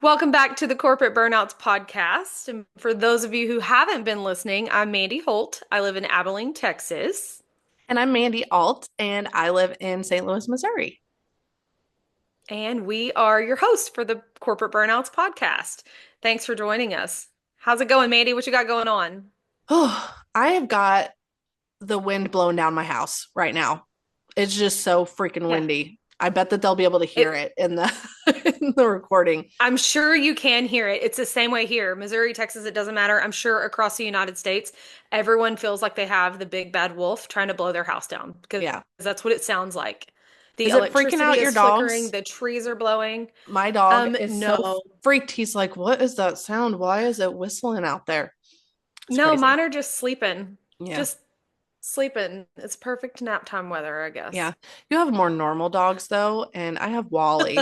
Welcome back to the Corporate Burnouts podcast. And for those of you who haven't been listening, I'm Mandy Holt. I live in Abilene, Texas, And I'm Mandy Alt, and I live in St. Louis, Missouri. and we are your hosts for the Corporate Burnouts podcast. Thanks for joining us. How's it going, Mandy? What you got going on? Oh, I have got the wind blowing down my house right now. It's just so freaking Yeah. windy. I bet that they'll be able to hear It, it in the in the recording. I'm sure you can hear it. It's the same way here. Missouri, Texas, it doesn't matter. I'm sure across the United States, everyone feels like they have the big bad wolf trying to blow their house down because Yeah. that's what it sounds like. The Is it freaking electricity out your is flickering, dogs? the trees are blowing. My dog is so No. freaked. He's like, "What is that sound? Why is it whistling out there?" It's No, crazy. mine are just sleeping. Yeah. Just sleeping. It's perfect nap time weather, I Yeah. guess. You have more normal dogs though, and I have Wally.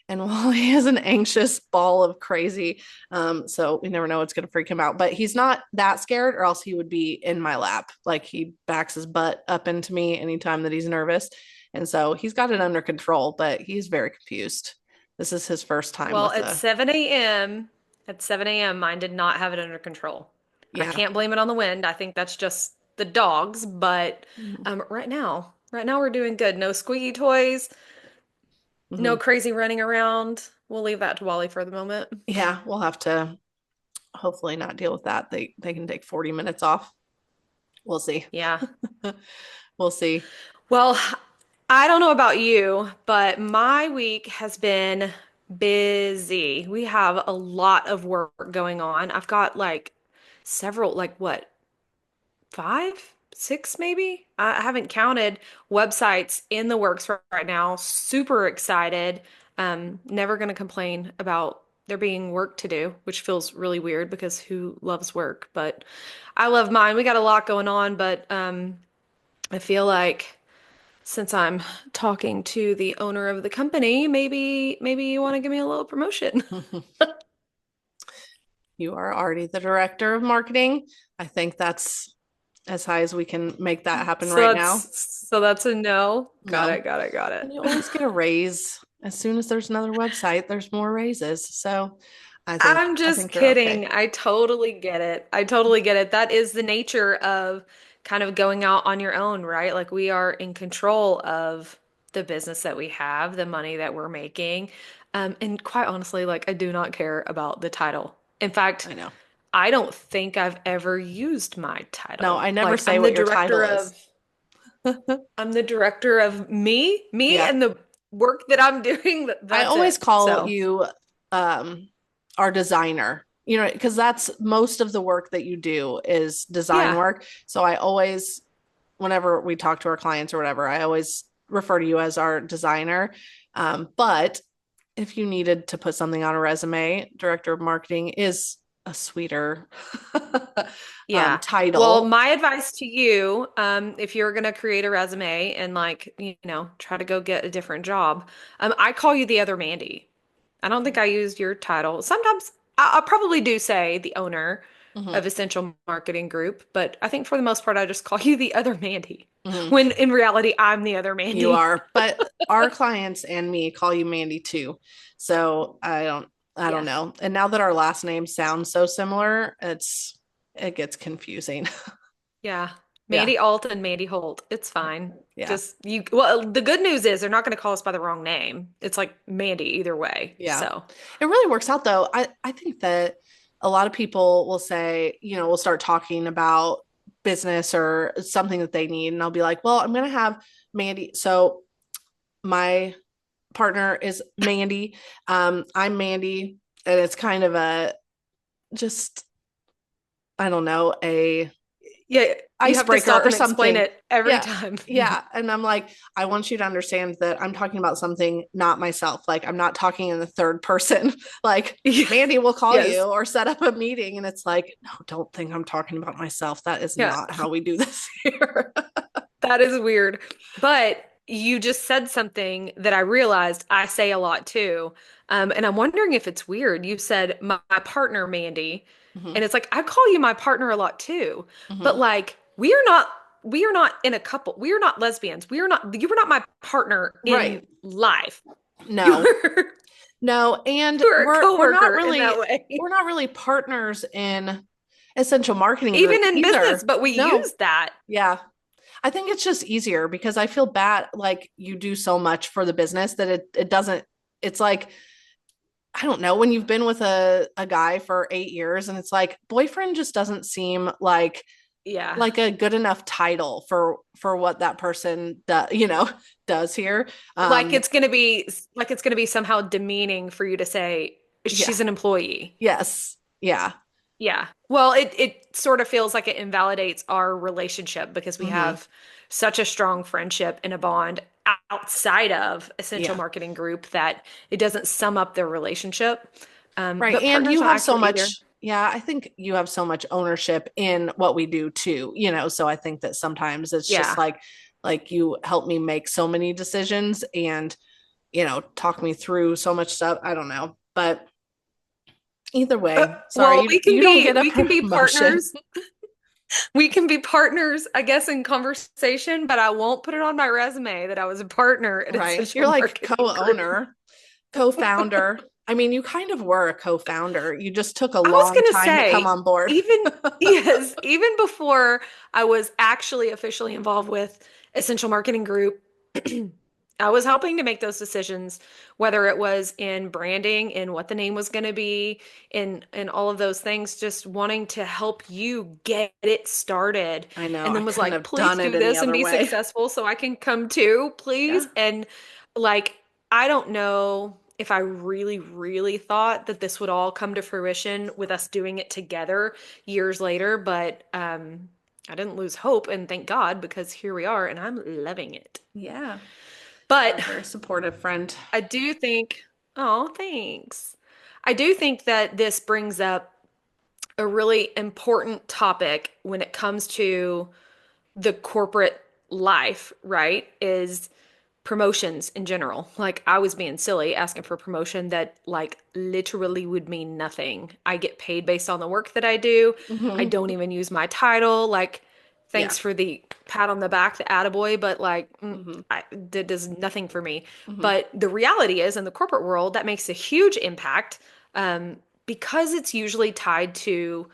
And Wally is an anxious ball of crazy. So we never know what's going to freak him out. But he's not that scared, or else he would be in my lap. Like he backs his butt up into me anytime that he's nervous. And so he's got it under control, but he's very confused. This is his first time Well, with a, at 7 a.m., mine did not have it under control. And I yeah. can't blame it on the wind. I think that's just the dogs. But right now we're doing good. No squeaky toys, no Mm-hmm. crazy running around. We'll leave that to Wally for the moment. Yeah, we'll have to hopefully not deal with that. They can take 40 minutes off. We'll see. Yeah. We'll see. Well, I don't know about you, but my week has been busy. We have a lot of work going on. I've got like several, like what, five, six maybe? I haven't counted websites in the works right now. Super excited. Never going to complain about there being work to do, which feels really weird because who loves work? But I love mine. We got a lot going on, but I feel like since I'm talking to the owner of the company, maybe you want to give me a little promotion. You are already the director of marketing. I think that's as high as we can make that happen So right now. that's a no. Got No. it, got it, got And it. you always get a raise. As soon as there's another website, there's more raises. So I think I'm I just think you're okay. kidding. I totally get it. I totally get it. That is the nature of kind of going out on your own, right? Like we are in control of the business that we have, the money that we're making. And quite honestly, like I do not care about the title. In fact, I know. I don't think I've ever used my No, title. I never Like say what your title is. I'm the director of me Yeah. and the work that I'm doing. I That's always it. call So, you our designer, because that's most of the work that you do is design yeah. work. So I always, whenever we talk to our clients or whatever, I always refer to you as our designer. But if you needed to put something on a resume, director of marketing is a sweeter Yeah. Well, title. my advice to you, if you're gonna create a resume and try to go get a different job, I call you the other Mandy. I don't think I used your title. Sometimes I probably do say the owner Mhm, of Essential Marketing Group, but I think for the most part I just call you the other Mandy. mhm. When in reality I'm the other You Mandy. are, but our clients and me call you Mandy too. So I don't Yeah. know. And now that our last names sound so similar, it gets confusing. Yeah. Yeah. Mandy Alt and Mandy Holt. It's fine. Yeah. Just well, the good news is they're not going to call us by the wrong name. It's like Mandy either way. Yeah. So, It really works out though. I think that a lot of people will say, we'll start talking about business or something that they need. And I'll be like, well, I'm going to have Mandy. So my partner is Mandy. I'm Mandy. And it's kind of a just, I don't know, a yeah, you have to icebreaker stop or and explain something. it every Yeah. time. Yeah. And I'm like, I want you to understand that I'm talking about something not myself. Like, I'm not talking in the third person. Like, Mandy will call you Yes. or set up a meeting. And it's like, no, don't think I'm talking about myself. That is Yeah. not how we do this here. That is weird. But you just said something that I realized I say a lot too. And I'm wondering if it's weird. You said my partner, Mandy, Mhm, and it's like I call you my partner a lot too. But mhm. like we are not in a couple. We are not lesbians. We are not you were not my partner Right. in life. You No. were No, and We're a we're not coworker in really that way. partners in Essential Marketing Group Even in business, either. but we No. use that. Yeah. I think it's just easier because I feel bad like you do so much for the business that it doesn't it's like I don't know when you've been with a guy for 8 years and it's like boyfriend just doesn't seem Yeah. like a good enough title for what that person does here. Like Um it's going to be like it's going to be somehow demeaning for you to say yeah. she's an employee. Yes. Yeah. Yeah. Well, it sort of feels like it invalidates our relationship because we Hmm. have such a strong friendship and a bond outside of Essential Yeah. Marketing Group that it doesn't sum up their relationship. Right. But And partners you don't have so actually either. much, yeah, I think you have so much ownership in what we do too, so I think that sometimes it's just Yeah. like you help me make so many decisions and, talk me through so much stuff. I don't know. But either way, sorry, Well, you don't get a we can be promotion, partners. We can be partners, I guess, in conversation, but I won't put it on my resume that I was a partner at right? You're Essential like Marketing Group. co-owner, co-founder. I mean, you kind of were a co-founder. You just took a I was long gonna time to come say, on board. even yes, even before I was actually officially involved with Essential Marketing Group, I was helping to make those decisions, whether it was in branding, in what the name was going to be, in all of those things, just wanting to help you get it started. I know. And I then was couldn't like, have please done it do any this and other be way. successful so I can come too, Yeah. please. And like, I don't know if I really, really thought that this would all come to fruition with us doing it together years later, but I didn't lose hope, and thank God because here we are, and I'm loving it. Yeah. You're But a very supportive friend. I do think, oh, thanks. I do think that this brings up a really important topic when it comes to the corporate life, right? Is promotions in general. Like I was being silly asking for a promotion that like literally would mean nothing. I get paid based on the work that I do. I Hmm. don't even use my title. Like Yeah. thanks for the pat on the back, the attaboy, but like Hmm. that does nothing for me. Hmm. But the reality is in the corporate world, that makes a huge impact because it's usually tied to,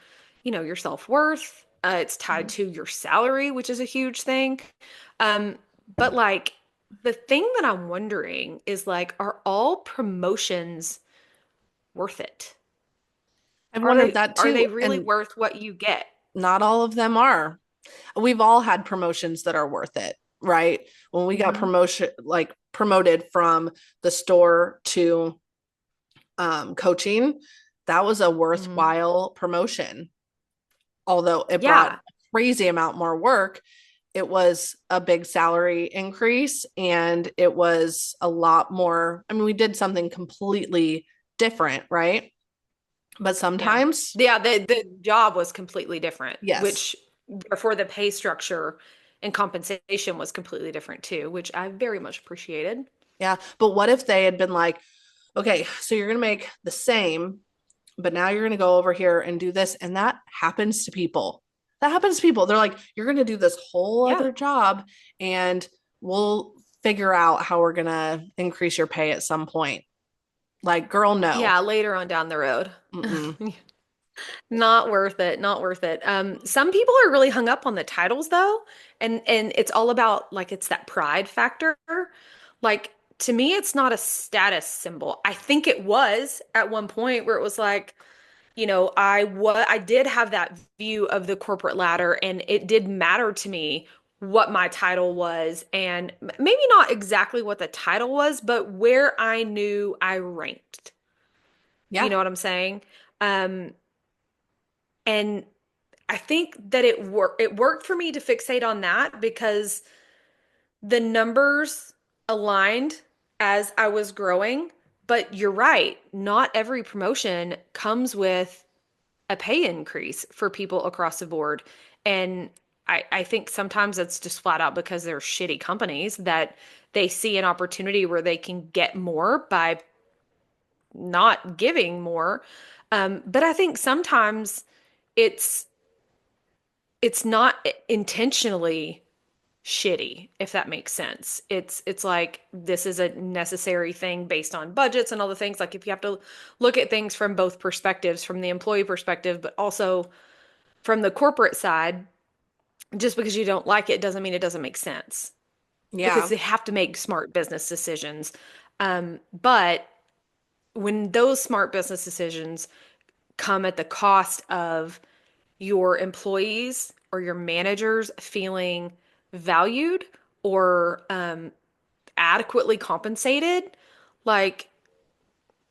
your self-worth. It's tied to your salary, which is a huge thing. Um, but like the thing that I'm wondering is like, are all promotions worth it? I've Are wondered they that are they too. really And worth what you get? not all of them are. We've all had promotions that are worth it, right? When we got Hmm. promoted from the store to coaching, that was a Hmm. worthwhile promotion. Although it brought Yeah. a crazy amount more work, it was a big salary increase and it was a lot more. I mean, we did something completely different, right? But Yeah. sometimes, Yeah, the job was completely different, yes. which therefore the pay structure and compensation was completely different too, which I very much appreciated. Yeah. But what if they had been like, okay, so you're going to make the same, but now you're going to go over here and do this. And that happens to people. That happens to people. They're like, you're going to do this whole Yeah. other job and we'll figure out how we're going to increase your pay at some point. Like, girl, no. Yeah, later on down the road. Mm-mm. Not worth it, not worth it. Some people are really hung up on the titles though, and it's all about like it's that pride factor. Like to me, it's not a status symbol. I think it was at one point where it was like, I did have that view of the corporate ladder, and it did matter to me what my title was, and maybe not exactly what the title was, but where I knew I ranked. You Yeah. know what I'm saying? Um, and I think that it worked for me to fixate on that because the numbers aligned as I was growing. But you're right, not every promotion comes with a pay increase for people across the board. And I think sometimes it's just flat out because they're shitty companies that they see an opportunity where they can get more by not giving more. But I think sometimes it's it's not intentionally shitty, if that makes sense. It's like this is a necessary thing based on budgets and all the things. Like if you have to look at things from both perspectives, from the employee perspective, but also from the corporate side, just because you don't like it doesn't mean it doesn't make sense because Yeah. they have to make smart business decisions. But when those smart business decisions come at the cost of your employees or your managers feeling valued or adequately compensated, like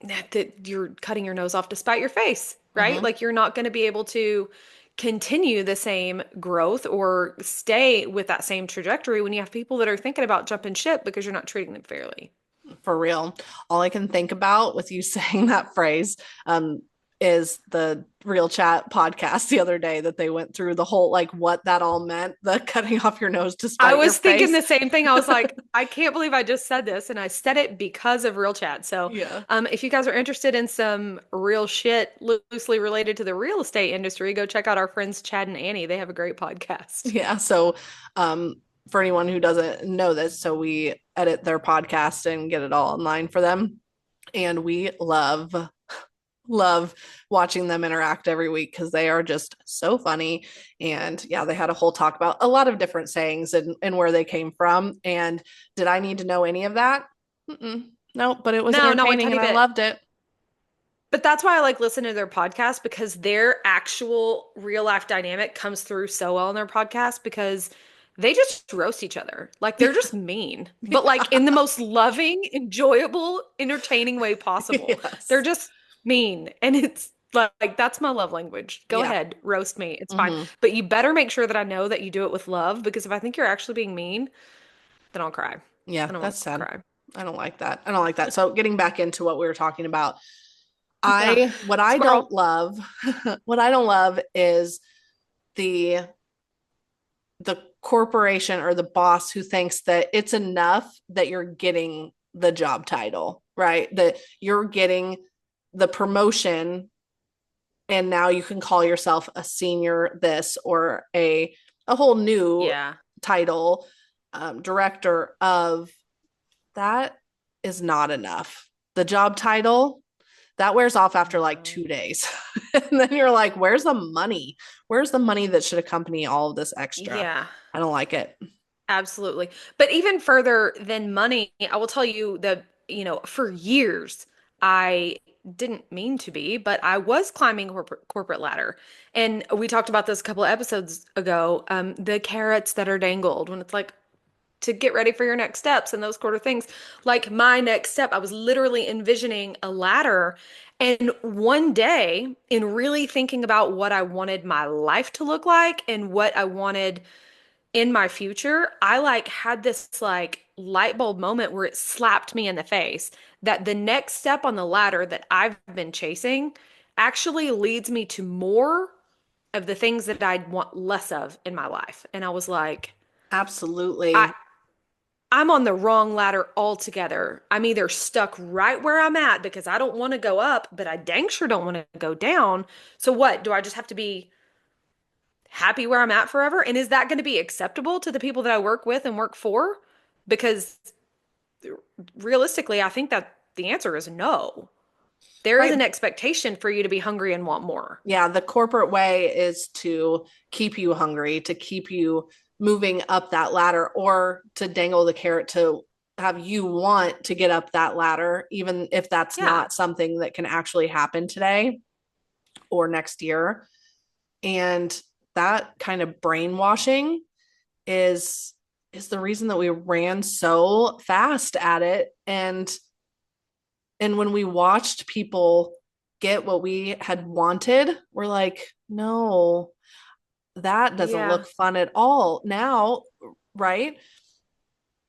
that you're cutting your nose off to spite your face, right? Hmm. Like you're not going to be able to continue the same growth or stay with that same trajectory when you have people that are thinking about jumping ship because you're not treating them fairly. For real. All I can think about with you saying that phrase um, is the Real Chat podcast the other day that they went through the whole like what that all meant, the cutting off your nose to I spite your was thinking face. the same thing. I was like, I can't believe I just said this, and I said it because of Real Chat. So, Yeah. if you guys are interested in some real shit loosely related to the real estate industry, go check out our friends Chad and Annie. They have a great podcast. Yeah. So, for anyone who doesn't know this, so we edit their podcast and get it all online for them. And we love watching them interact every week because they are just so funny. And yeah, they had a whole talk about a lot of different sayings and where they came from. And did I need to know any of that? Mm-mm. No, but it was No, not one entertaining tiny and I bit. loved it. But that's why I like listening to their podcast because their actual real life dynamic comes through so well in their podcast because they just roast each other. Like they're just mean, but like in the most loving, enjoyable, entertaining way possible. They're Yes. just mean. And it's like that's my love language. Go Yeah. ahead, roast me. It's fine. Hmm. But you better make sure that I know that you do it with love because if I think you're actually being mean, then I'll cry. Yeah, I don't want that's to sad. cry. I don't like that. I don't like that. So getting back into what we were talking about, Yeah. I what I Squirrel. don't love, what I don't love is the the corporation or the boss who thinks that it's enough that you're getting the job title, right? That you're getting the promotion and now you can call yourself a senior this or a whole new Yeah. title, director of that is not enough. The job title that wears off after like No. 2 days. And then you're like, where's the money? Where's the money that should accompany all of this extra? Yeah. I don't like it. Absolutely. But even further than money, I will tell you that, for years, I didn't mean to be, but I was climbing corporate ladder. And we talked about this a couple of episodes ago, the carrots that are dangled when it's like to get ready for your next steps and those sort of things. Like my next step, I was literally envisioning a ladder. And one day, in really thinking about what I wanted my life to look like and what I wanted in my future, I like had this like light bulb moment where it slapped me in the face that the next step on the ladder that I've been chasing actually leads me to more of the things that I'd want less of in my life. And I was like, I Absolutely. I'm on the wrong ladder altogether. I'm either stuck right where I'm at because I don't want to go up, but I dang sure don't want to go down. So what? Do I just have to be happy where I'm at forever? And is that going to be acceptable to the people that I work with and work for? Because realistically, I think that the answer is no. There is Right. an expectation for you to be hungry and want more. Yeah. The corporate way is to keep you hungry, to keep you moving up that ladder, or to dangle the carrot to have you want to get up that ladder, even if that's Yeah. not something that can actually happen today or next year. And that kind of brainwashing is is the reason that we ran so fast at it. And when we watched people get what we had wanted, we're like, no, that doesn't Yeah. look fun at all now, right?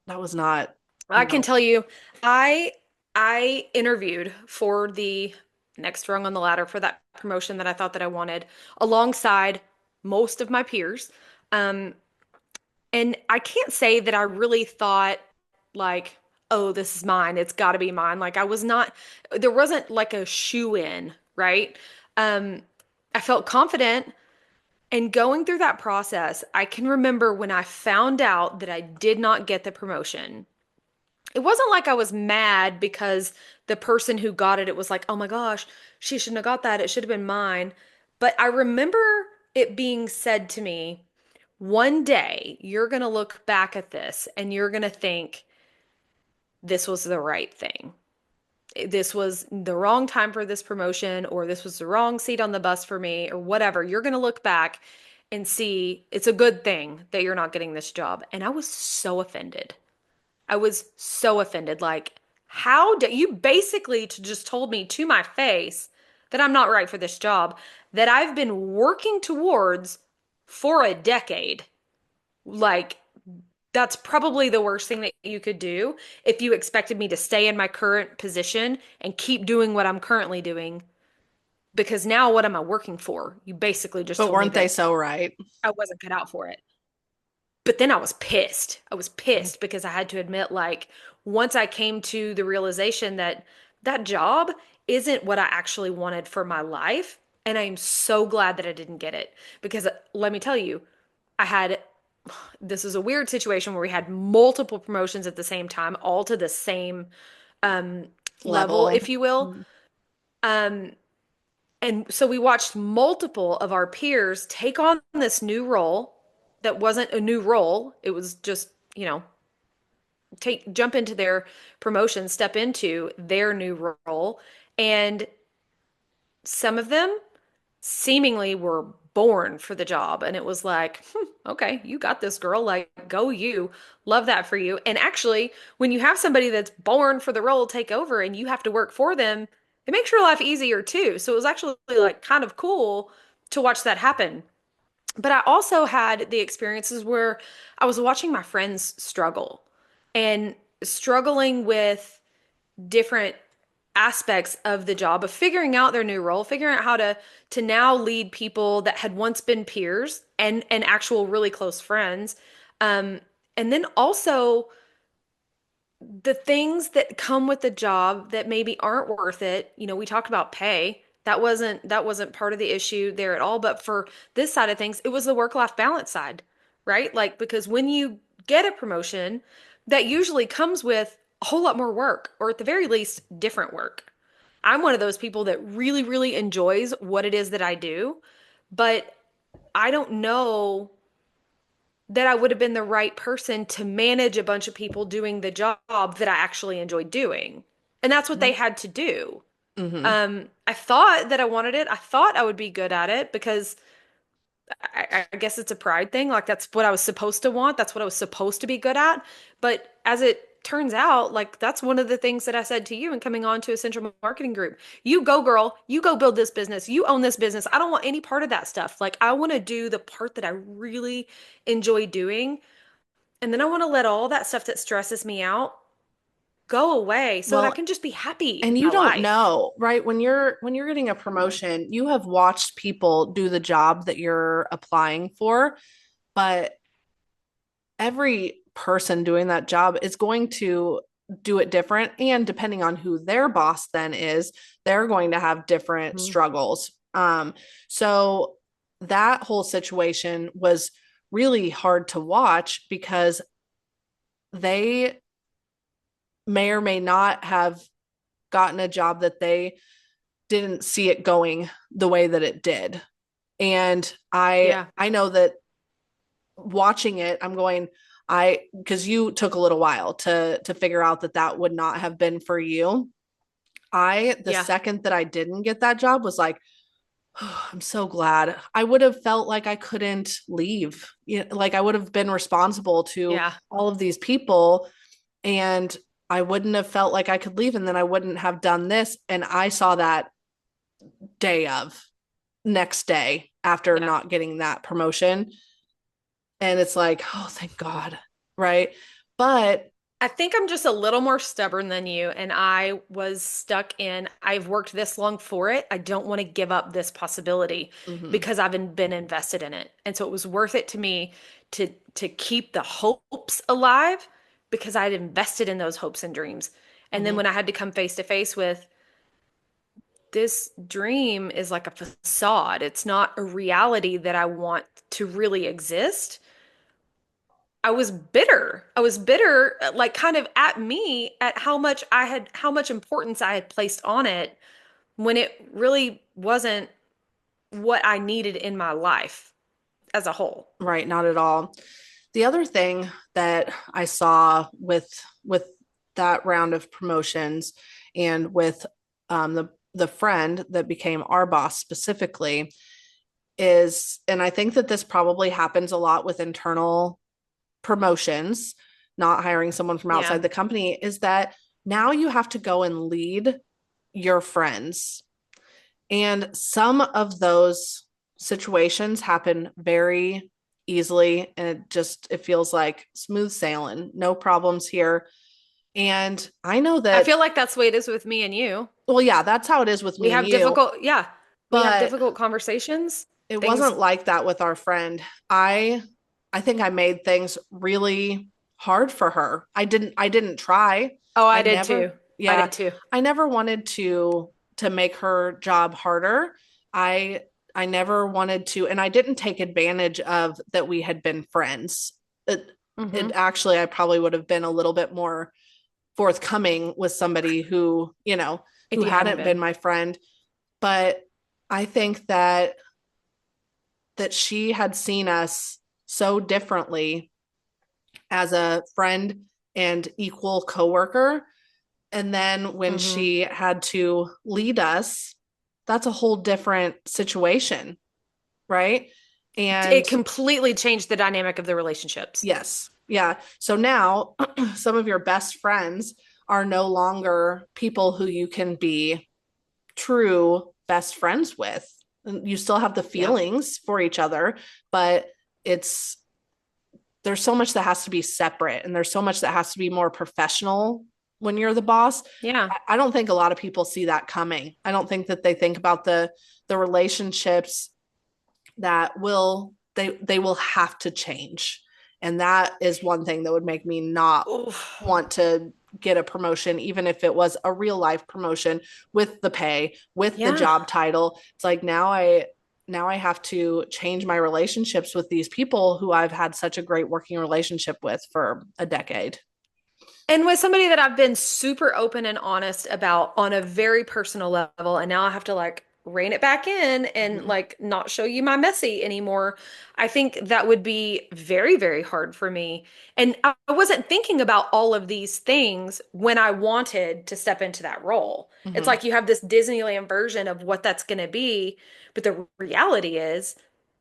That was not, I can no. tell you, I I interviewed for the next rung on the ladder for that promotion that I thought that I wanted alongside most of my peers. Um, and I can't say that I really thought like, oh, this is mine. It's got to be mine. Like I was not, there wasn't like a shoe in, right? Um, I felt confident And going through that process, I can remember when I found out that I did not get the promotion. It wasn't like I was mad because the person who got it, it was like, oh my gosh, she shouldn't have got that. It should have been mine. But I remember it being said to me, one day you're going to look back at this and you're going to think this was the right thing. This was the wrong time for this promotion, or this was the wrong seat on the bus for me, or whatever. You're going to look back and see it's a good thing that you're not getting this job. And I was so offended. I was so offended. Like, how did you basically just told me to my face that I'm not right for this job that I've been working towards for a decade? Like, that's probably the worst thing that you could do if you expected me to stay in my current position and keep doing what I'm currently doing. Because now, what am I working for? You basically just But told me weren't they that so right? I wasn't cut out for it. But then I was pissed. I was pissed because I had to admit, like, once I came to the realization that that job isn't what I actually wanted for my life. And I'm so glad that I didn't get it because let me tell you, I had this is a weird situation where we had multiple promotions at the same time, all to the same um, level, Level. if you will. Um, and so we watched multiple of our peers take on this new role that wasn't a new role. It was just, jump into their promotion, step into their new role. And some of them seemingly were born for the job. And it was like, okay, you got this, girl. Like, go you. Love that for you. And actually, when you have somebody that's born for the role take over and you have to work for them, it makes your life easier too. So it was actually like kind of cool to watch that happen. But I also had the experiences where I was watching my friends struggle and struggling with different aspects of the job of figuring out their new role, figuring out how to now lead people that had once been peers and actual really close friends. Um, and then also the things that come with the job that maybe aren't worth it. We talked about pay. That wasn't part of the issue there at all. But for this side of things, it was the work-life balance side, right? Like because when you get a promotion, that usually comes with a whole lot more work, or at the very least, different work. I'm one of those people that really, really enjoys what it is that I do, but I don't know that I would have been the right person to manage a bunch of people doing the job that I actually enjoyed doing. And that's what they had to do. Mm-hmm. I thought that I wanted it. I thought I would be good at it because I guess it's a pride thing. Like that's what I was supposed to want. That's what I was supposed to be good at. But as it turns out, like that's one of the things that I said to you in coming on to Essential Marketing Group. You go, girl. You go build this business. You own this business. I don't want any part of that stuff. Like I want to do the part that I really enjoy doing. And then I want to let all that stuff that stresses me out go away so that I Well, can just be happy in and you my don't life. know, right? When you're getting a promotion, you have watched people do the job that you're applying for, but every person doing that job is going to do it different. And depending on who their boss then is, they're going to have different Mhm. struggles. So that whole situation was really hard to watch because they may or may not have gotten a job that they didn't see it going the way that it did. And I Yeah. I know that watching it, I'm going, because you took a little while to figure out that that would not have been for you. The Yeah. second that I didn't get that job was like, oh, I'm so glad. I would have felt like I couldn't leave. Like I would have been responsible to Yeah. all of these people, and I wouldn't have felt like I could leave, and then I wouldn't have done this. And I saw that day of next day after Yeah. not getting that promotion. And it's like, oh, thank God. Right. But I think I'm just a little more stubborn than you, and I was stuck in, I've worked this long for it. I don't want to give up this possibility mhm, because I've been invested in it. And so it was worth it to me to keep the hopes alive because I'd invested in those hopes and dreams. And then mhm. when I had to come face to face with this dream is like a facade. It's not a reality that I want to really exist. I was bitter. I was bitter, like kind of at me, at how much importance I had placed on it when it really wasn't what I needed in my life as a whole. Right, not at all. The other thing that I saw with that round of promotions and with the friend that became our boss specifically is, and I think that this probably happens a lot with internal promotions, not hiring someone from Yeah. outside the company, is that now you have to go and lead your friends. And some of those situations happen very easily, and it feels like smooth sailing, no problems here. And I know I that, feel like that's the way it is with me and you. well, yeah, that's how it is with We me and have you, yeah, we have but difficult conversations. it Things, wasn't like that with our friend. I think I made things really hard for her. I didn't try. oh, I I did never, too. I yeah, did too. I never wanted to make her job harder. I I never wanted to, and I didn't take advantage of that we had been friends. It Hmm. actually, I probably would have been a little bit more forthcoming with somebody who, If who you hadn't hadn't been been. my friend. But I think that she had seen us so differently as a friend and equal coworker. And then when Hmm. she had to lead us, that's a whole different situation, right? It And completely changed the dynamic of the relationships. yes, yeah. So now some of your best friends are no longer people who you can be true best friends with. You still have the Yeah. feelings for each other, but it's there's so much that has to be separate and there's so much that has to be more professional when you're the boss. Yeah. I don't think a lot of people see that coming. I don't think that they think about the relationships that they will have to change. And that is one thing that would make me not Oof. want to get a promotion, even if it was a real life promotion with the pay, with the Yeah. job title. It's like now I have to change my relationships with these people who I've had such a great working relationship with for a decade. And with somebody that I've been super open and honest about on a very personal level, and now I have to like rein it back in and Mm-hmm. like not show you my messy anymore. I think that would be very, very hard for me. And I wasn't thinking about all of these things when I wanted to step into that role. It's Mm-hmm. like you have this Disneyland version of what that's going to be, but the reality is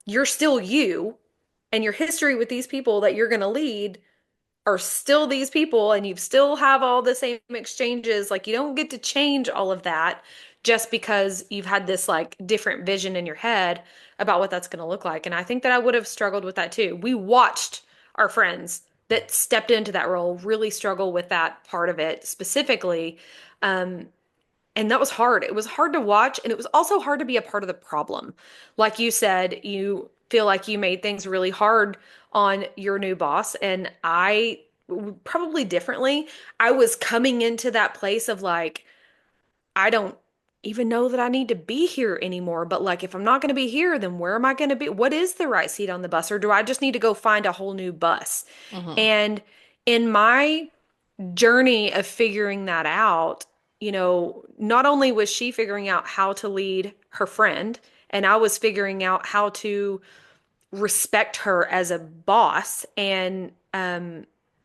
you're still you, and your history with these people that you're going to lead are still these people, and you still have all the same exchanges. Like you don't get to change all of that just because you've had this like different vision in your head about what that's going to look like. And I think that I would have struggled with that too. We watched our friends that stepped into that role really struggle with that part of it specifically. Um, and that was hard. It was hard to watch, and it was also hard to be a part of the problem. Like you said, you feel like you made things really hard on your new boss, and I probably differently. I was coming into that place of like, I don't even know that I need to be here anymore. But like, if I'm not going to be here, then where am I going to be? What is the right seat on the bus? Or do I just need to go find a whole new bus? Mm-hmm. And in my journey of figuring that out, not only was she figuring out how to lead her friend, and I was figuring out how to respect her as a boss and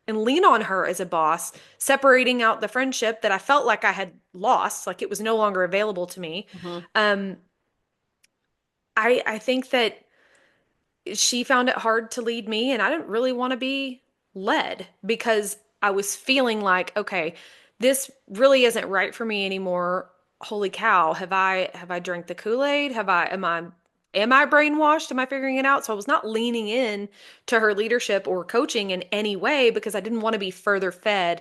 lean on her as a boss, separating out the friendship that I felt like I had lost, like it was no longer available to me. Mm-hmm. Um, I think that she found it hard to lead me, and I didn't really want to be led because I was feeling like, okay, this really isn't right for me anymore. Holy cow, have I drank the Kool-Aid? Am I brainwashed? Am I figuring it out? So I was not leaning in to her leadership or coaching in any way because I didn't want to be further fed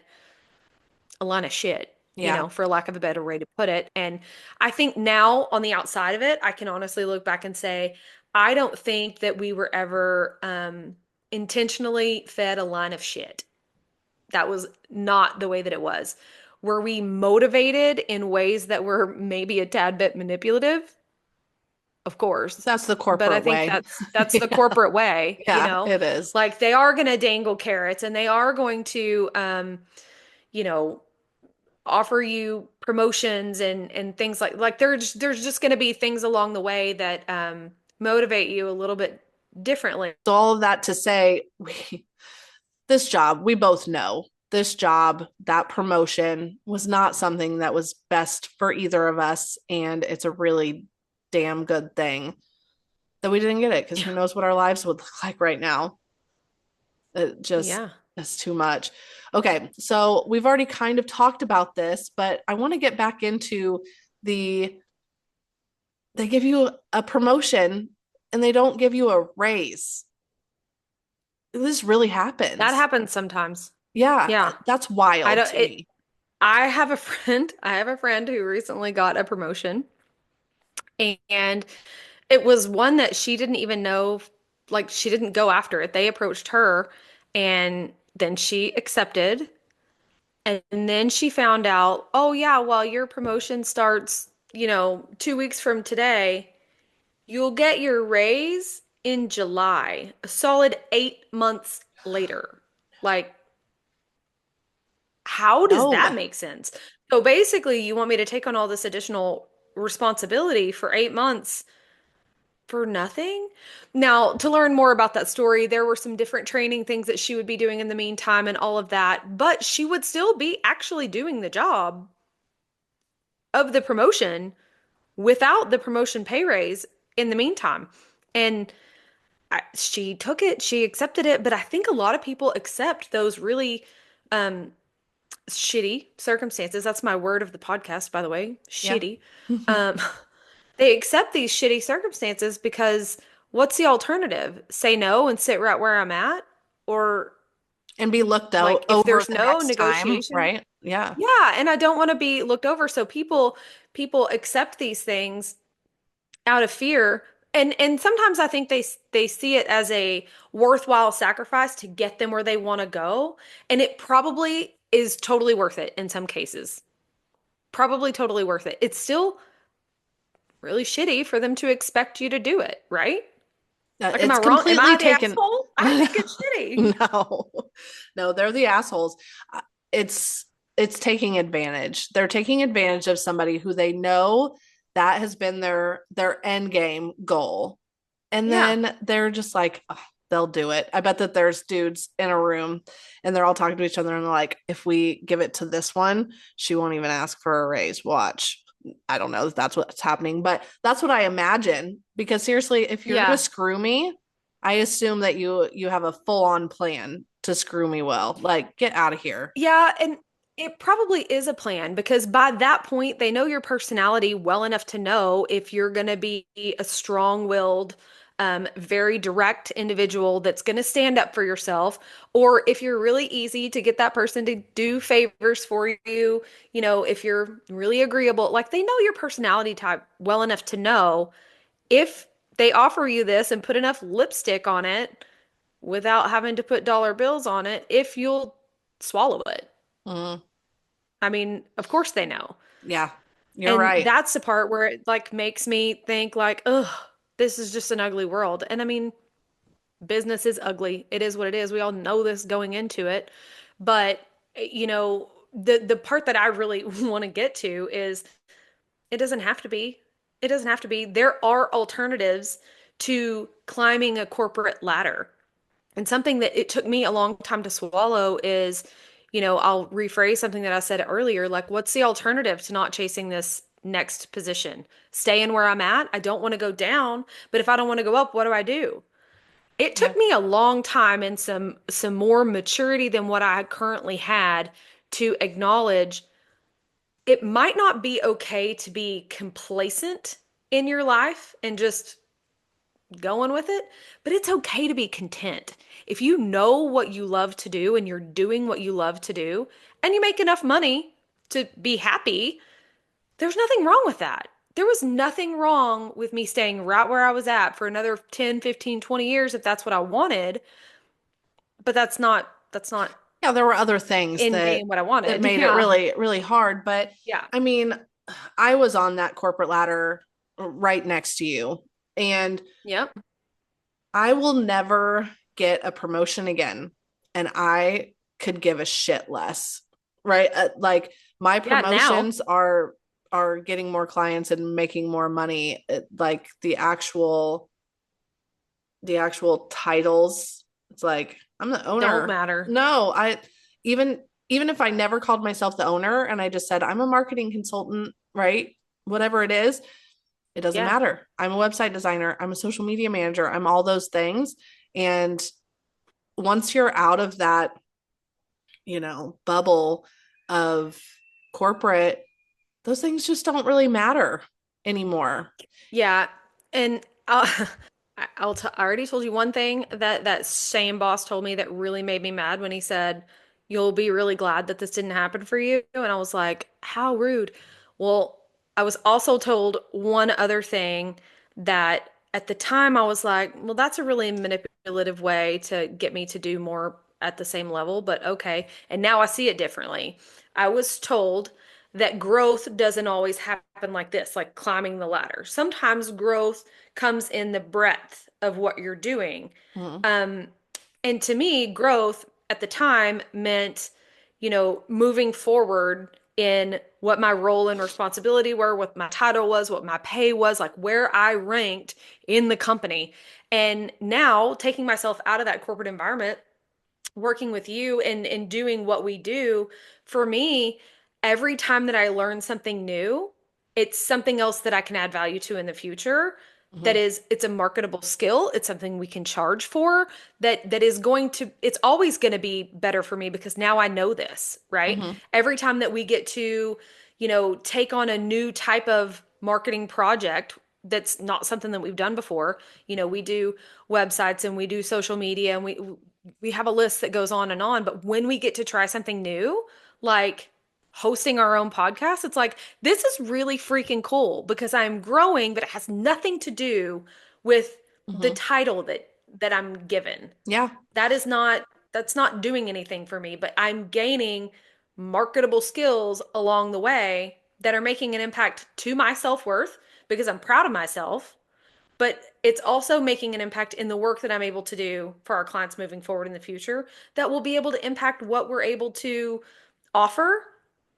a line of shit, Yeah. for lack of a better way to put it. And I think now on the outside of it, I can honestly look back and say, I don't think that we were ever intentionally fed a line of shit. That was not the way that it was. Were we motivated in ways that were maybe a tad bit manipulative? Of course. That's the But I corporate think way. that's the Yeah, corporate way, yeah, it is. like they are going to dangle carrots and they are going to you know, offer you promotions and things like there's just going to be things along the way that motivate you a little bit differently. So all of that to say, this job, we both know this job, that promotion was not something that was best for either of us. And it's a really damn good thing that we didn't get it because who knows what our lives would look like right now. It just Yeah. is too much. Okay, so we've already kind of talked about this, but I want to get back into the they give you a promotion and they don't give you a raise. This really That happens. happens sometimes. Yeah, Yeah. that's I wild don't to it me. I have a friend, I have a friend who recently got a promotion and it was one that she didn't even know, like she didn't go after it. They approached her and then she accepted. And then she found out, oh yeah, well, your promotion starts, 2 weeks from today. You'll get your raise in July, a solid 8 months later. Like, how does No. that make sense? So basically, you want me to take on all this additional responsibility for 8 months for nothing? Now, to learn more about that story, there were some different training things that she would be doing in the meantime and all of that, but she would still be actually doing the job of the promotion without the promotion pay raise in the meantime. And she took it, she accepted it, but I think a lot of people accept those really um shitty circumstances. That's my word of the podcast, by the way, Yeah. shitty. Um they accept these shitty circumstances because what's the alternative? Say no and sit right where I'm at? Or And be looked out like if over there's the no next time, negotiation? right? Yeah. Yeah, and I don't want to be looked over. So people accept these things out of fear. And sometimes I think they see it as a worthwhile sacrifice to get them where they want to go, and it probably is totally worth it in some cases. Probably totally worth it. It's still really shitty for them to expect you to do it, right? Like, am I It's wrong? Am completely I the taken. asshole? I think it's shitty. No, no, they're the assholes. It's it's taking advantage. They're taking advantage of somebody who they know that has been their end game goal. And Yeah. then they're just like, "Oh, they'll do it." I bet that there's dudes in a room and they're all talking to each other and they're like, if we give it to this one, she won't even ask for a raise. Watch. I don't know if that's what's happening, but that's what I imagine. Because seriously, if you're gonna Yeah. screw me, I assume that you have a full on plan to screw me well. Like, get out of here. Yeah, and it probably is a plan because by that point, they know your personality well enough to know if you're going to be a strong-willed, very direct individual that's going to stand up for yourself, or if you're really easy to get that person to do favors for you, if you're really agreeable. Like they know your personality type well enough to know if they offer you this and put enough lipstick on it without having to put dollar bills on it, if you'll swallow it. Mm, I mean, of course they know. yeah, you're And right. that's the part where it like makes me think like, ugh, this is just an ugly world. And I mean, business is ugly. It is what it is. We all know this going into it. But the part that I really want to get to is it doesn't have to be. It doesn't have to be. There are alternatives to climbing a corporate ladder. And something that it took me a long time to swallow is, I'll rephrase something that I said earlier, like, what's the alternative to not chasing this next position? Staying where I'm at? I don't want to go down, but if I don't want to go up, what do I do? It Yeah. took me a long time and some more maturity than what I currently had to acknowledge it might not be okay to be complacent in your life and just going with it, but it's okay to be content. If you know what you love to do and you're doing what you love to do and you make enough money to be happy, there's nothing wrong with that. There was nothing wrong with me staying right where I was at for another 10, 15, 20 years if that's what I wanted, but that's not Yeah, there were other things in that getting what I that wanted. made it Yeah. really, really hard. But Yeah. I mean, I was on that corporate ladder right next to you, and Yep. I will never get a promotion again. And I could give a shit less, right? Like my Yeah. Now. promotions are getting more clients and making more money. Like the actual titles, it's like I'm the Don't owner. matter. No, I even even if I never called myself the owner and I just said I'm a marketing consultant, right? Whatever it is, it doesn't Yeah. matter. I'm a website designer, I'm a social media manager, I'm all those things. And once you're out of that, bubble of corporate, those things just don't really matter anymore. Yeah. And I already told you one thing that that same boss told me that really made me mad when he said, "You'll be really glad that this didn't happen for you." And I was like, "How rude." Well, I was also told one other thing that at the time I was like, "Well, that's a really manipulative way to get me to do more at the same level, but okay." And now I see it differently. I was told that growth doesn't always happen like this, like climbing the ladder. Sometimes growth comes in the breadth of what you're doing. Mhm. Um, and to me, growth at the time meant, moving forward in what my role and responsibility were, what my title was, what my pay was, like where I ranked in the company. And now taking myself out of that corporate environment, working with you and doing what we do, for me, every time that I learn something new, it's something else that I can add value to in the future. That Mhm. is, it's a marketable skill. It's something we can charge for. That is going to, it's always going to be better for me because now I know this, right? Mhm. Every time that we get to, take on a new type of marketing project that's not something that we've done before. We do websites and we do social media and we have a list that goes on and on, but when we get to try something new, like hosting our own podcast, it's like this is really freaking cool because I'm growing, but it has nothing to do with the Mhm. title that I'm given. Yeah. That is not that's not doing anything for me, but I'm gaining marketable skills along the way that are making an impact to my self-worth because I'm proud of myself, but it's also making an impact in the work that I'm able to do for our clients moving forward in the future that will be able to impact what we're able to offer.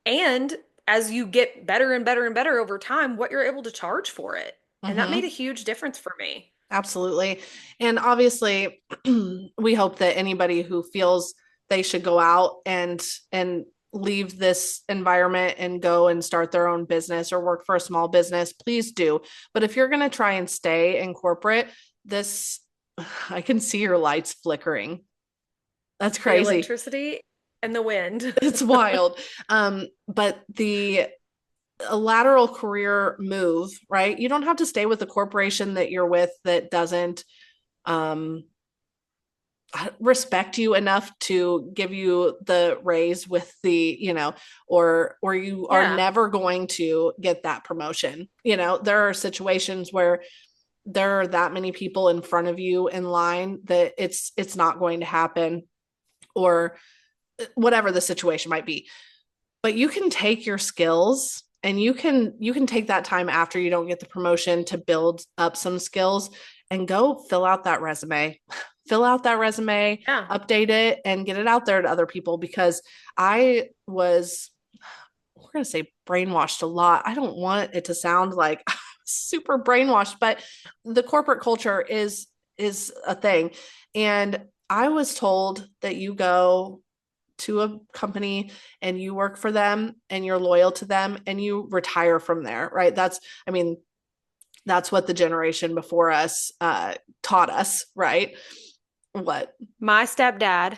And as you get better and better and better over time, what you're able to charge for it. And that made a Mhm. huge difference for me. Absolutely. And obviously, we hope that anybody who feels they should go out and leave this environment and go and start their own business or work for a small business, please do. But if you're going to try and stay in corporate, this I can see your lights flickering. That's The crazy. electricity and the wind. It's wild. But the a lateral career move, right? You don't have to stay with the corporation that you're with that doesn't um respect you enough to give you the raise with or you are Yeah. never going to get that promotion. There are situations where there are that many people in front of you in line that it's not going to happen, or whatever the situation might be. But you can take your skills and you can take that time after you don't get the promotion to build up some skills and go fill out that resume, Yeah. update it, and get it out there to other people. Because I was, we're going to say, brainwashed a lot. I don't want it to sound like super brainwashed, but the corporate culture is a thing. And I was told that you go to a company and you work for them and you're loyal to them and you retire from there, right? I mean, that's what the generation before us taught us, right? What? My stepdad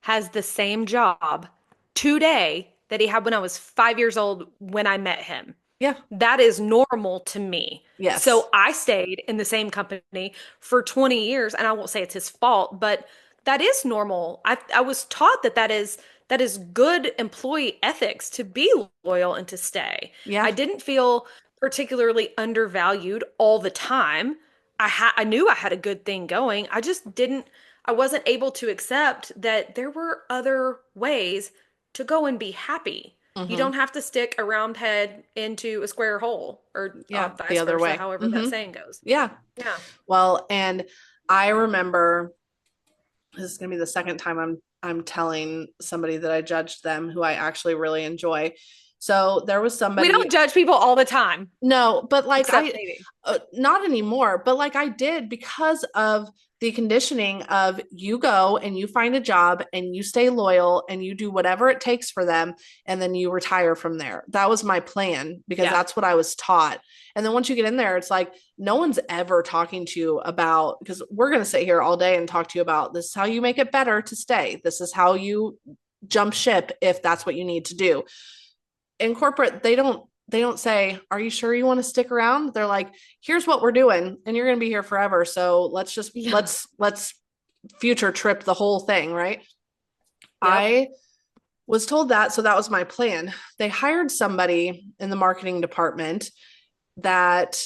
has the same job today that he had when I was 5 years old when I met him. Yeah. That is normal to me. Yes. So I stayed in the same company for 20 years, and I won't say it's his fault, but that is normal. I was taught that is good employee ethics to be loyal and to stay. I Yeah. didn't feel particularly undervalued all the time. I knew I had a good thing going. I just didn't I wasn't able to accept that there were other ways to go and be happy. You Hmm. don't have to stick a round head into a square hole, or Yeah, the vice other versa, way. however that Hmm. saying goes. Yeah. Yeah. Well, and I remember this is going to be the second time I'm telling somebody that I judged them who I actually really enjoy. So there was We somebody. don't judge people all the time, No, but like except maybe. not anymore, but like I did because of the conditioning of you go and you find a job and you stay loyal and you do whatever it takes for them and then you retire from there. That was my plan because Yeah. that's what I was taught. And then once you get in there, it's like no one's ever talking to you about, because we're going to sit here all day and talk to you about this is how you make it better to stay. This is how you jump ship if that's what you need to do. In corporate, they don't say, "Are you sure you want to stick around?" They're like, "Here's what we're doing and you're going to be here forever. So let's just Yeah. let's future trip the whole thing, right?" Yep. I was told that, so that was my plan. They hired somebody in the marketing department that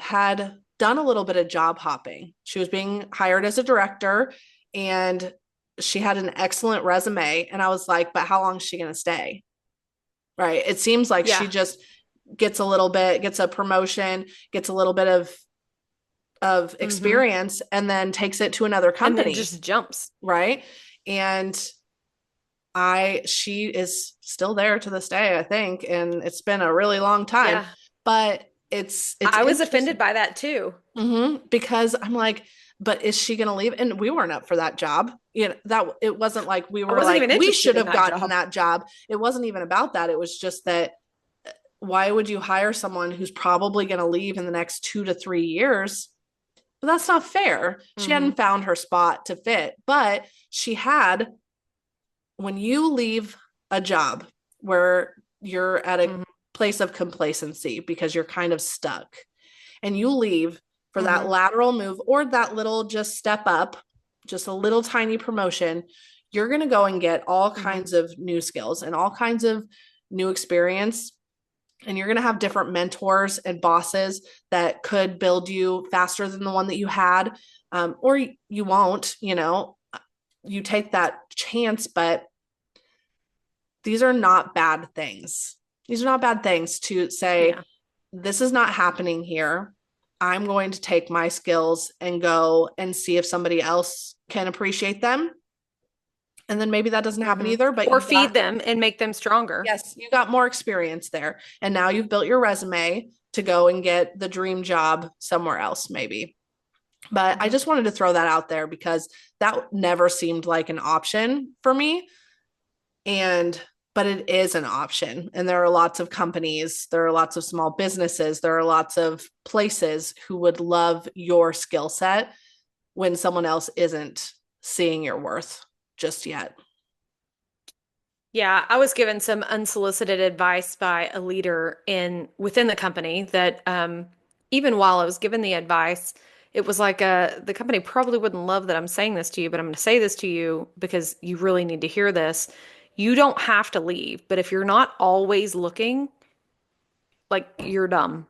had done a little bit of job hopping. She was being hired as a director and she had an excellent resume and I was like, "But how long is she going to stay?" Right? It seems like she Yeah. just gets a little bit, gets a promotion, gets a little bit of Hmm. experience, and then takes it to another And then company, just jumps. right? And she is still there to this day, I think, and it's been a really long time. Yeah. But it's I was interesting. offended by that too. Because I'm like, but is she going to leave? And we weren't up for that job. That it wasn't like we I were wasn't like even we interested should in have that gotten job. that job. It wasn't even about that. It was just that why would you hire someone who's probably going to leave in the next 2 to 3 years? But that's not fair. She Hmm. hadn't found her spot to fit, but she had. When you leave a job where you're at a Hmm. place of complacency because you're kind of stuck and you leave for that Hmm. lateral move or that little just step up, just a little tiny promotion, you're going to go and get all Hmm. kinds of new skills and all kinds of new experience. And you're going to have different mentors and bosses that could build you faster than the one that you had. Or you won't, you take that chance, but these are not bad things. These are not bad things to say, Yeah. this is not happening here. I'm going to take my skills and go and see if somebody else can appreciate them. And then maybe that doesn't happen Hmm. either, but Or feed them and make them stronger. yes, you got more experience there. And now you've built your resume to go and get the dream job somewhere else, maybe. But I Hmm. just wanted to throw that out there because that never seemed like an option for me. And but it is an option, and there are lots of companies, there are lots of small businesses, there are lots of places who would love your skill set when someone else isn't seeing your worth just yet. Yeah, I was given some unsolicited advice by a leader in within the company that even while I was given the advice, it was like the company probably wouldn't love that I'm saying this to you, but I'm going to say this to you because you really need to hear this. You don't have to leave, but if you're not always looking, like you're dumb.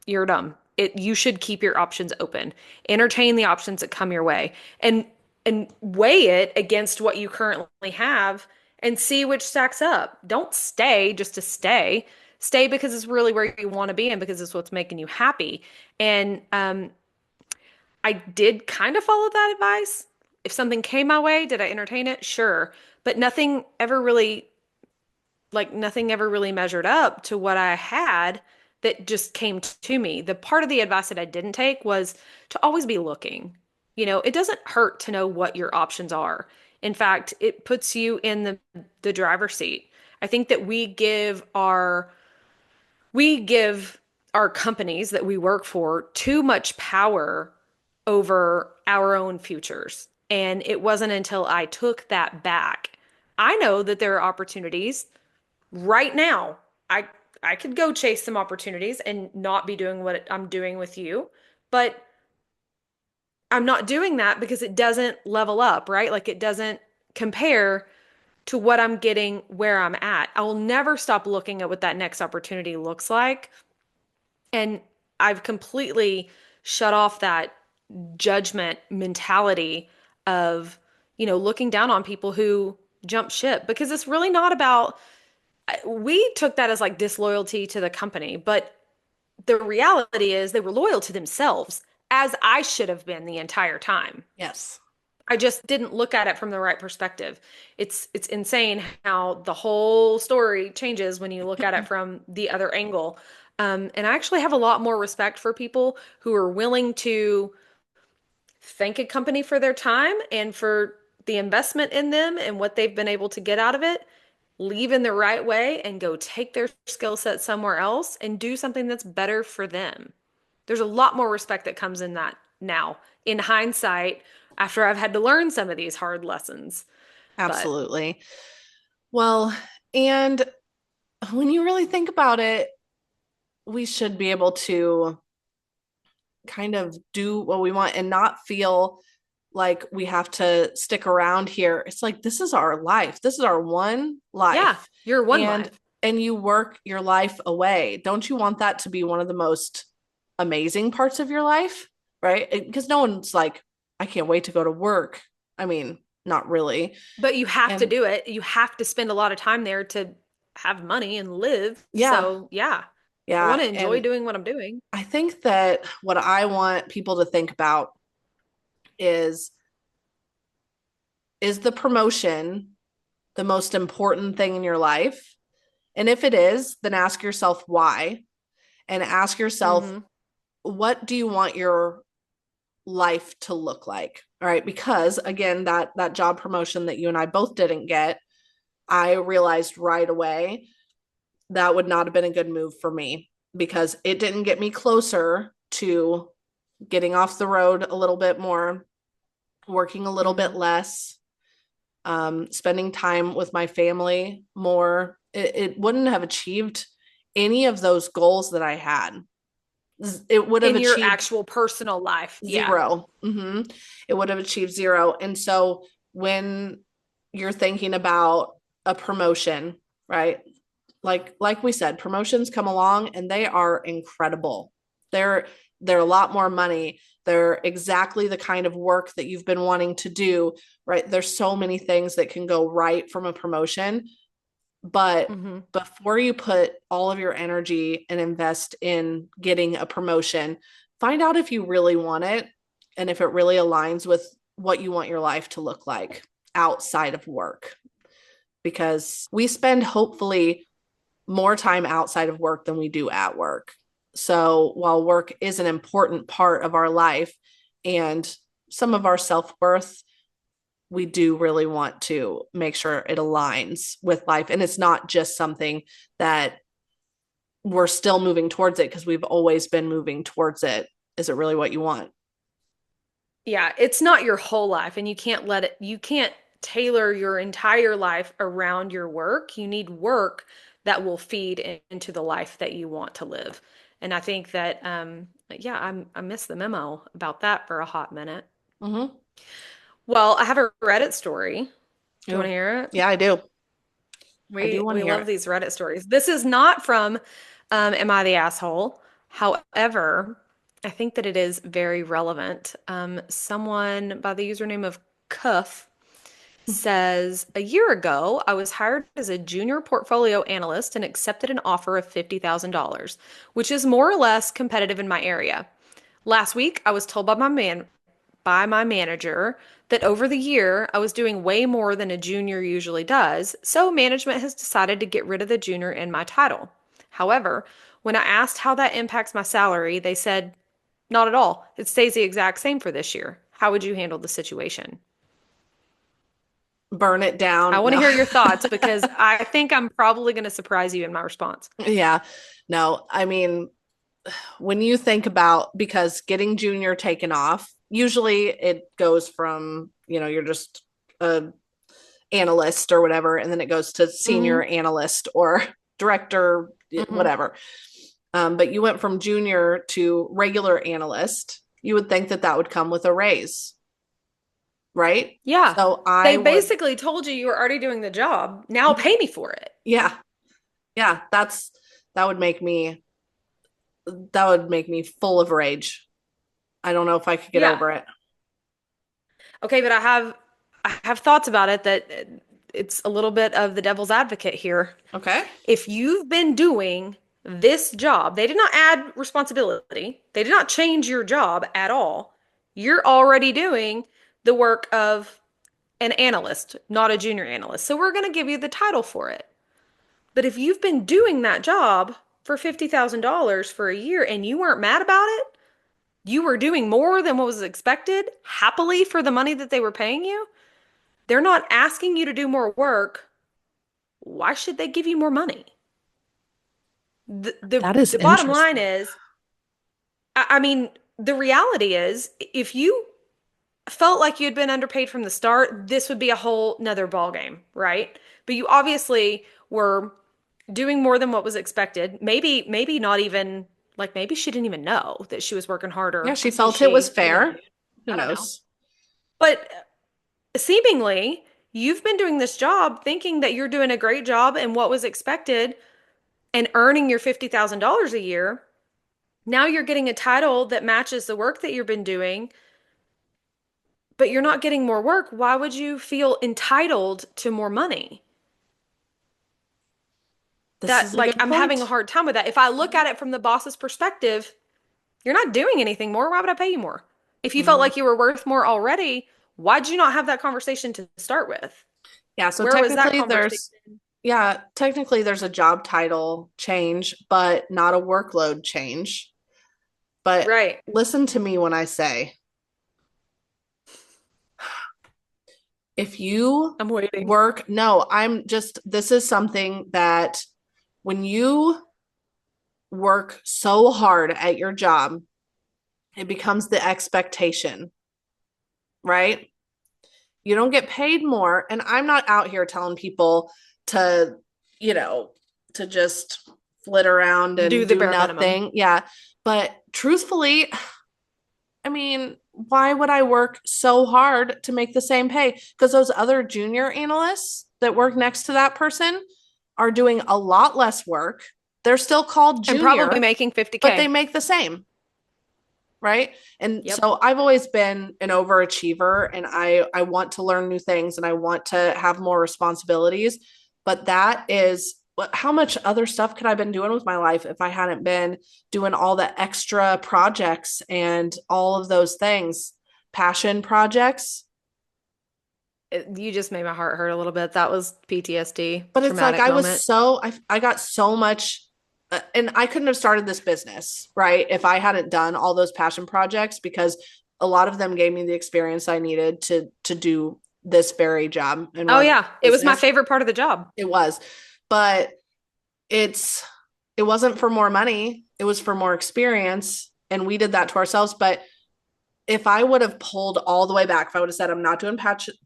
You're dumb. You should keep your options open. Entertain the options that come your way and weigh it against what you currently have and see which stacks up. Don't stay just to stay. Stay because it's really where you want to be and because it's what's making you happy. And I did kind of follow that advice. If something came my way, did I entertain it? Sure. But nothing ever really measured up to what I had that just came to me. The part of the advice that I didn't take was to always be looking. It doesn't hurt to know what your options are. In fact, it puts you in the driver's seat. I think that we give our companies that we work for too much power over our own futures. And it wasn't until I took that back. I know that there are opportunities right now. I could go chase some opportunities and not be doing what I'm doing with you, but I'm not doing that because it doesn't level up, right? Like it doesn't compare to what I'm getting where I'm at. I will never stop looking at what that next opportunity looks like. And I've completely shut off that judgment mentality of, looking down on people who jump ship, because it's really not about, we took that as like disloyalty to the company, but the reality is they were loyal to themselves, as I should have been the entire time. Yes. I just didn't look at it from the right perspective. It's insane how the whole story changes when you look at it from the other angle. And I actually have a lot more respect for people who are willing to thank a company for their time and for the investment in them and what they've been able to get out of it, leave in the right way and go take their skill set somewhere else and do something that's better for them. There's a lot more respect that comes in that now, in hindsight, after I've had to learn some of these hard lessons. But Absolutely. Well, and when you really think about it, we should be able to kind of do what we want and not feel like we have to stick around here. It's like this is our life. This is our one yeah, life. you're one And life. you work your life away. Don't you want that to be one of the most amazing parts of your life? Right? Because no one's like, I can't wait to go to work. I mean, not really. But you have to And do it. You have to spend a lot of time there to have money and live. yeah, So, yeah, I want yeah. to enjoy And doing what I'm doing. I think that what I want people to think about is the promotion the most important thing in your life? And if it is, then ask yourself why, and ask yourself, Hmm. what do you want your life to look like? All right, because again, that job promotion that you and I both didn't get, I realized right away that would not have been a good move for me because it didn't get me closer to getting off the road a little bit more, working a little bit Hmm. less, spending time with my family more. It wouldn't have achieved any of those goals that I had. It would have In your achieved actual personal life. Yeah. zero. It would have achieved zero. And so when you're thinking about a promotion, right? Like we said, promotions come along and they are incredible. They're a lot more money. They're exactly the kind of work that you've been wanting to do, right? There's so many things that can go right from a promotion, but Hmm. before you put all of your energy and invest in getting a promotion, find out if you really want it and if it really aligns with what you want your life to look like outside of work. Because we spend hopefully more time outside of work than we do at work. So while work is an important part of our life and some of our self worth, we do really want to make sure it aligns with life. And it's not just something that we're still moving towards it because we've always been moving towards it. Is it really what you want? Yeah, it's not your whole life, and you can't tailor your entire life around your work. You need work that will feed into the life that you want to live. And I think that, yeah, I missed the memo about that for a hot minute. Mm-hmm. Well, I have a Reddit story. Do you want to Oh, hear it? yeah, I do. I do We want to we hear love it. these Reddit stories. This is not from Am I the Asshole? However, I think that it is very relevant. Someone by the username of Cuff says, a year ago, I was hired as a junior portfolio analyst and accepted an offer of $50,000, which is more or less competitive in my area. Last week, I was told by my manager that over the year I was doing way more than a junior usually does, so management has decided to get rid of the junior in my title. However, when I asked how that impacts my salary, they said, not at all. It stays the exact same for this year. How would you handle the situation? Burn it I down. want to No. hear your thoughts because I think I'm probably going to surprise you in my response. Yeah. No, I mean, when you think about because getting junior taken off, usually it goes from, you're just a analyst or whatever, and then it goes to senior Hmm. analyst or director, Hmm. whatever. But you went from junior to regular analyst. You would think that that would come with a raise, right? Yeah. So I They would, basically told you you were already doing the job. Now pay me for it. yeah, yeah, that would make me that would make me full of rage. I don't know if I could get Yeah. over it. Okay, but I have thoughts about it that it's a little bit of the devil's advocate here. Okay. If you've been doing this job, they did not add responsibility. They did not change your job at all. You're already doing the work of an analyst, not a junior analyst. So we're going to give you the title for it. But if you've been doing that job for $50,000 for a year and you weren't mad about it, you were doing more than what was expected happily for the money that they were paying you, they're not asking you to do more work. Why should they give you more money? The the, That is the bottom line interesting. is, I mean, the reality is, if you felt like you'd been underpaid from the start, this would be a whole nother ball game, right? But you obviously were doing more than what was expected. Maybe not even like maybe she didn't even know that she was working Yeah, harder she than felt it was she even fair. knew. Who I don't know. knows? But seemingly, you've been doing this job thinking that you're doing a great job and what was expected and earning your $50,000 a year. Now you're getting a title that matches the work that you've been doing, but you're not getting more work. Why would you feel entitled to more money? This That, is a like, good I'm having a point. hard time with that. If I look at it from the boss's perspective, you're not doing anything more. Why would I pay you more? If you felt Mhm. like you were worth more already, why'd you not have that conversation to start with? Yeah, so Where was that conversation? technically there's a job title change, but not a workload change. But Right. listen to me when I say, if you I'm waiting. work, no, this is something that when you work so hard at your job, it becomes the expectation, right? You don't get paid more. And I'm not out here telling people to, you know, to just flit around Do and the do bare minimum. nothing. Yeah. But truthfully, I mean, why would I work so hard to make the same pay? Because those other junior analysts that work next to that person are doing a lot less work. They're still called And probably junior, making but they 50K. make the same, right? And Yep. so I've always been an overachiever, and I want to learn new things and I want to have more responsibilities, but that is how much other stuff could I have been doing with my life if I hadn't been doing all the extra projects and all of those things, passion projects. You just made my heart hurt a little bit. That was PTSD, But it's like traumatic moment. I got so much, and I couldn't have started this business, right, if I hadn't done all those passion projects, because a lot of them gave me the experience I needed to do this very job and Oh run yeah, it was my business. favorite part of the job. It was, but it's it wasn't for more money, it was for more experience, and we did that to ourselves. But if I would have pulled all the way back, if I would have said, I'm not doing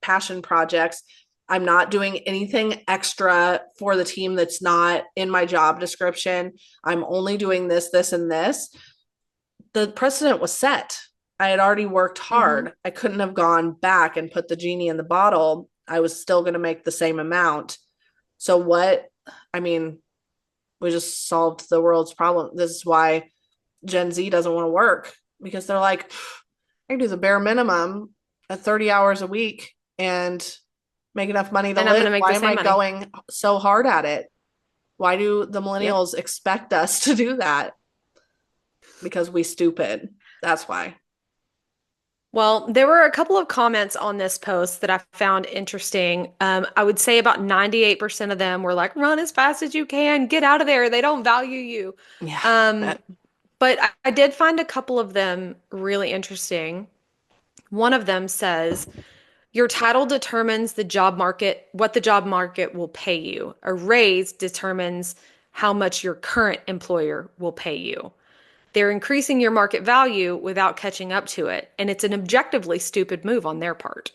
passion projects, I'm not doing anything extra for the team that's not in my job description, I'm only doing this, this, and this, the precedent was set. I had already worked Hmm. hard. I couldn't have gone back and put the genie in the bottle. I was still going to make the same amount. So, what, I mean, we just solved the world's problem. This is why Gen Z doesn't want to work, because they're like, I can do the bare minimum at 30 hours a week and make enough money to And I'm live. gonna make Why the am same I money. going so hard at it? Why do the Yep. millennials expect us to do that? Because we stupid. That's why. Well, there were a couple of comments on this post that I found interesting. I would say about 98% of them were like, run as fast as you can, get out of there. They don't value you. Yeah, Um, but but I did find a couple of them really interesting. One of them says, your title determines the job market, what the job market will pay you. A raise determines how much your current employer will pay you. They're increasing your market value without catching up to it, and it's an objectively stupid move on their part.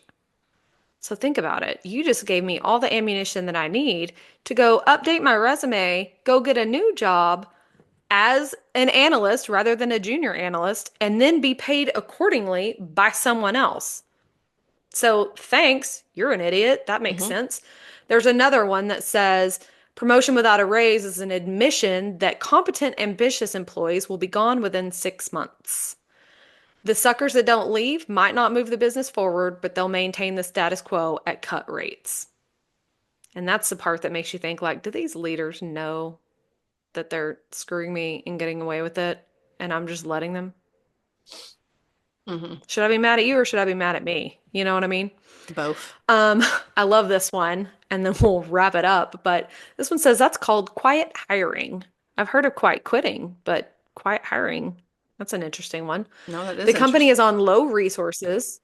So think about it. You just gave me all the ammunition that I need to go update my resume, go get a new job as an analyst rather than a junior analyst, and then be paid accordingly by someone else. So thanks, you're an idiot. That makes mhm. sense. There's another one that says promotion without a raise is an admission that competent, ambitious employees will be gone within 6 months. The suckers that don't leave might not move the business forward, but they'll maintain the status quo at cut rates. And that's the part that makes you think like, do these leaders know that they're screwing me and getting away with it and I'm just letting them? Hmm. Should I be mad at you or should I be mad at me? You know what I mean? Both. Um, I love this one, and then we'll wrap it up. But this one says that's called quiet hiring. I've heard of quiet quitting, but quiet hiring, that's an interesting one. No, that is The company is interesting. on low resources,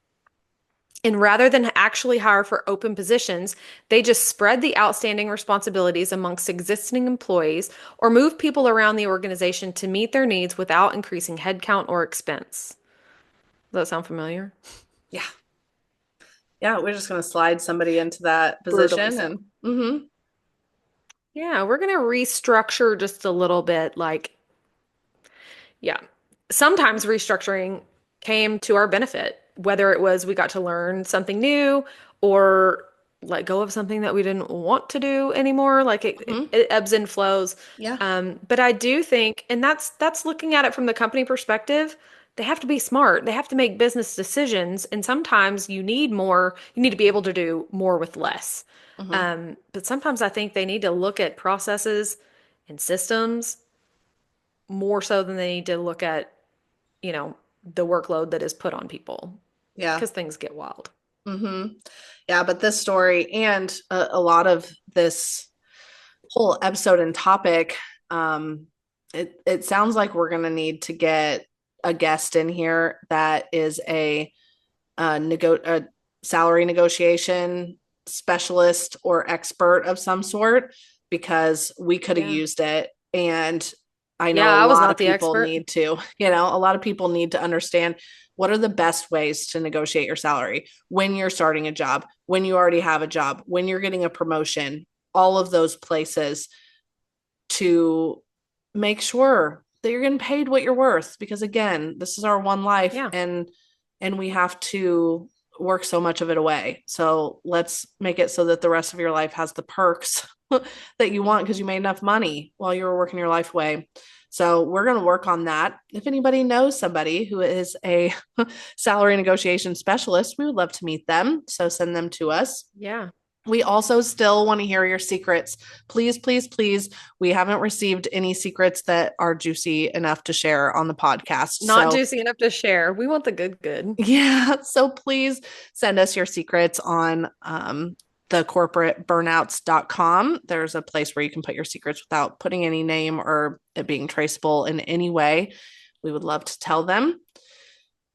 and rather than actually hire for open positions, they just spread the outstanding responsibilities amongst existing employees or move people around the organization to meet their needs without increasing headcount or expense. Does that sound familiar? Yeah. Yeah, we're just going to slide somebody into that Brutally position so. and mhm. Yeah, we're going to restructure just a little bit. Like, yeah, sometimes restructuring came to our benefit, whether it was we got to learn something new or let go of something that we didn't want to do anymore. Like Mhm. it ebbs and flows. Yeah. But I do think, and that's looking at it from the company perspective. They have to be smart. They have to make business decisions, and sometimes you need more. You need to be able to do more with less. Mhm. But sometimes I think they need to look at processes and systems more so than they need to look at, the workload that is put on people Yeah. because things get wild. Mhm. Yeah, but this story and a lot of this whole episode and topic, um, it sounds like we're going to need to get a guest in here that is a salary negotiation specialist or expert of some sort because we could have Yeah. used it. And I Yeah, know a I was lot not of the people expert. need to, a lot of people need to understand what are the best ways to negotiate your salary when you're starting a job, when you already have a job, when you're getting a promotion, all of those places to make sure that you're getting paid what you're worth because again this is our one life Yeah. and we have to work so much of it away, so let's make it so that the rest of your life has the perks that you want because you made enough money while you were working your life away. So we're going to work on that. If anybody knows somebody who is a salary negotiation specialist, we would love to meet them, so send them to us. Yeah. We also still want to hear your secrets. Please, please, please. We haven't received any secrets that are juicy enough to share on the podcast. Not So, juicy enough to share. We want the good, good. yeah. So please send us your secrets on the corporateburnouts.com. There's a place where you can put your secrets without putting any name or it being traceable in any way. We would love to tell them.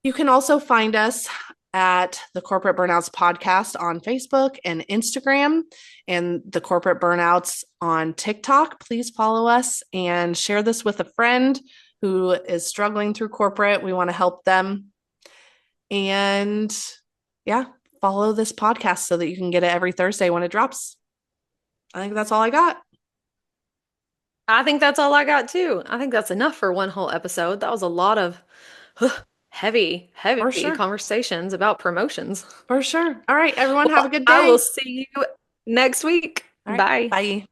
You can also find us at the Corporate Burnouts Podcast on Facebook and Instagram, and the Corporate Burnouts on TikTok. Please follow us and share this with a friend who is struggling through corporate. We want to help them. And yeah, follow this podcast so that you can get it every Thursday when it drops. I think that's all I got. I think that's all I got too. I think that's enough for one whole episode. That was a lot of heavy, For heavy sure. conversations about promotions. For sure. All right, everyone, have a Well, good I will day. see you next week. All right, Bye. bye.